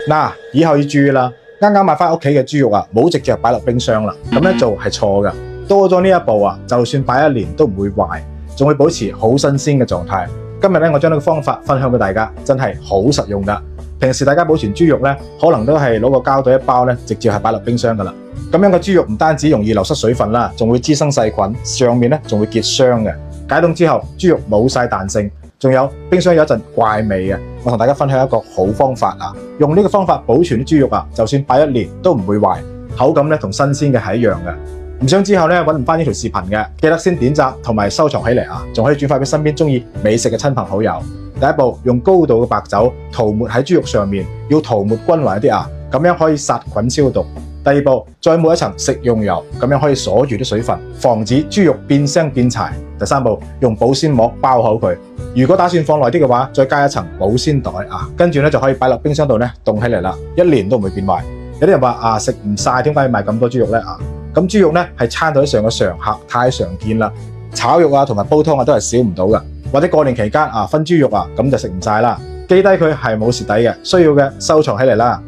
嗱，以後要注意啦，啱啱買翻屋企嘅豬肉啊，唔好直接擺落冰箱啦，咁樣做係錯㗎。多咗呢一步啊，就算擺1年都唔會壞，仲會保持好新鮮嘅狀態。今日咧，我將呢個方法分享俾大家，真係好實用㗎。平時大家保存豬肉咧，可能都係攞個膠袋一包咧，直接係擺落冰箱㗎啦。咁樣嘅豬肉唔單止容易流失水分啦，仲會滋生細菌，上面咧仲會結霜嘅。解凍之後，豬肉冇晒彈性，仲有冰箱有一陣怪味嘅。我同大家分享一個好方法啊，用呢個方法保存啲豬肉啊，就算擺1年都唔會壞，口感咧同新鮮嘅係一樣嘅。唔想之後咧揾唔翻呢條視頻嘅，記得先點讚同埋收藏起嚟啊，仲可以轉發俾身邊中意美食嘅親朋好友。第一步，用高度嘅白酒塗抹喺豬肉上面，要塗抹均勻一啲啊，咁樣可以殺菌消毒。第二步，再抹一層食用油，咁樣可以鎖住啲水分，防止豬肉變腥變柴。第三步，用保鮮膜包好佢。如果打算放耐啲嘅話，再加一層保鮮袋啊，跟住咧就可以擺落冰箱度咧凍起嚟啦，1年都唔會變壞。有啲人話啊，食唔晒，點解要買咁多豬肉咧啊？咁豬肉咧係餐台上嘅常客，太常見啦。炒肉啊同埋煲湯啊都係少唔到噶。或者過年期間啊分豬肉啊，咁就食唔晒啦。記低佢係冇蝕底嘅，需要嘅收藏起嚟啦。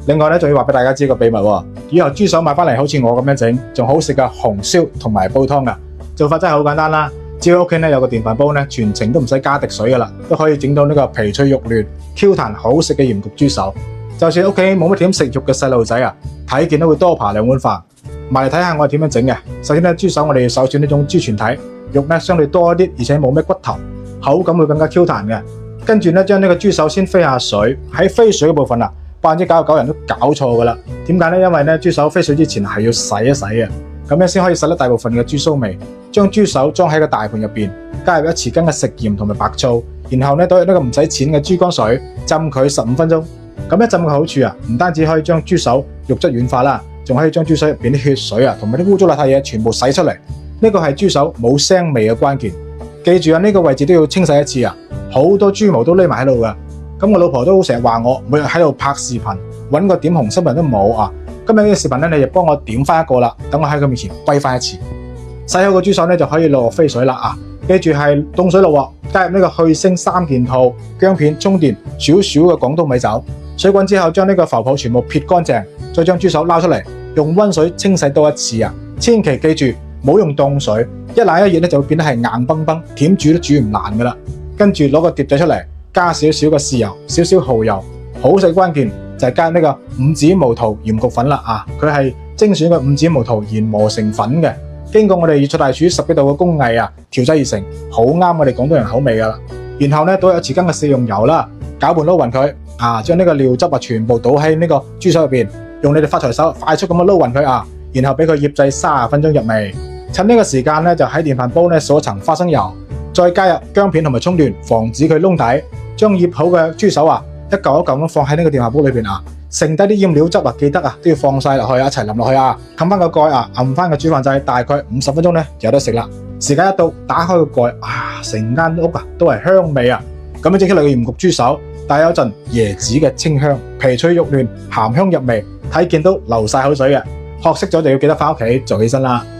另外咧，仲要話俾大家知個秘密喎，以後豬手買翻嚟好似我咁樣整，仲好食嘅紅燒同埋煲湯噶。做法真係好簡單啦，只要屋企咧有個電飯煲咧，全程都唔使加滴水噶啦，都可以整到呢個皮脆肉嫩、Q 彈好食嘅鹽焗豬手。就算屋企冇乜點食肉嘅細路仔啊，睇見都會多扒2碗飯。埋嚟睇下我係點樣整嘅。首先咧，豬手我哋要首選呢種豬全體，肉咧相對多一啲，而且冇咩骨頭，口感會更加 Q 彈嘅。跟住咧，將呢個豬手先飛下水，喺飛水嘅部分啊，99%人都搞錯噶啦。點解咧？因為咧豬手飛水之前係要洗一洗嘅，咁樣先可以洗得大部分嘅豬騷味。將豬手裝喺個大盤入邊，加入1匙羹嘅食鹽同埋白醋，然後咧倒入呢個唔使錢嘅豬肝水，浸佢15分鐘。咁一浸嘅好處啊，唔單止可以將豬手肉質軟化啦，仲可以將豬手入邊啲血水啊，同埋啲污糟邋遢嘢全部洗出嚟。呢個係豬手冇腥味嘅關鍵。記住啊，呢個位置都要清洗一次啊，好多豬毛都匿埋喺度噶。咁我老婆都成日話我每日喺度拍視頻，揾個點紅心人都冇啊。今日呢個視頻咧，你就幫我點翻一個啦，等我喺佢面前揮翻一次。洗好個豬手咧，就可以落飛水啦啊！記住係凍水落鑊，加入呢個去腥3件套、薑片、蔥段、少少嘅廣東米酒。水滾之後，將呢個浮泡全部撇乾淨，再將豬手撈出嚟，用溫水清洗多一次啊！千祈記住，唔好用凍水，一冷一熱咧就會變得係硬崩崩，點煮都煮唔爛噶啦。跟住攞個碟仔出嚟，加少少嘅豉油、少少蠔油，好食關鍵就係加呢個五指毛桃鹽焗粉啦啊！佢係精選嘅五指毛桃研磨成粉嘅，經過我哋粵菜大廚10幾度嘅工藝啊，調製而成，好啱我哋廣東人口味噶啦。然後咧倒入1匙羹嘅食用油啦，攪拌撈勻佢啊，將呢個料汁啊全部倒喺呢個豬手入邊，用你哋發財手快速咁樣撈勻佢啊，然後俾佢醃製30分鐘入味。趁呢個時間咧，就喺電飯煲咧掃一層花生油，再加入薑片同埋蔥段，防止佢燶底。將醃好嘅豬手啊，一嚿一嚿咁放喺呢個電飯煲裏邊啊，剩低啲醃料汁啊，記得啊都要放晒落去啊，一齊淋落去啊，冚翻個蓋啊，撳翻個煮飯掣，大概50分鐘咧就有得食啦。時間一到，打開個蓋啊，成間屋啊都係香味啊！咁樣整起嚟嘅鹽焗豬手，帶有一陣椰子嘅清香，皮脆肉嫩，鹹香入味，睇見都流晒口水嘅。學識咗就要記得翻屋企做起身啦〜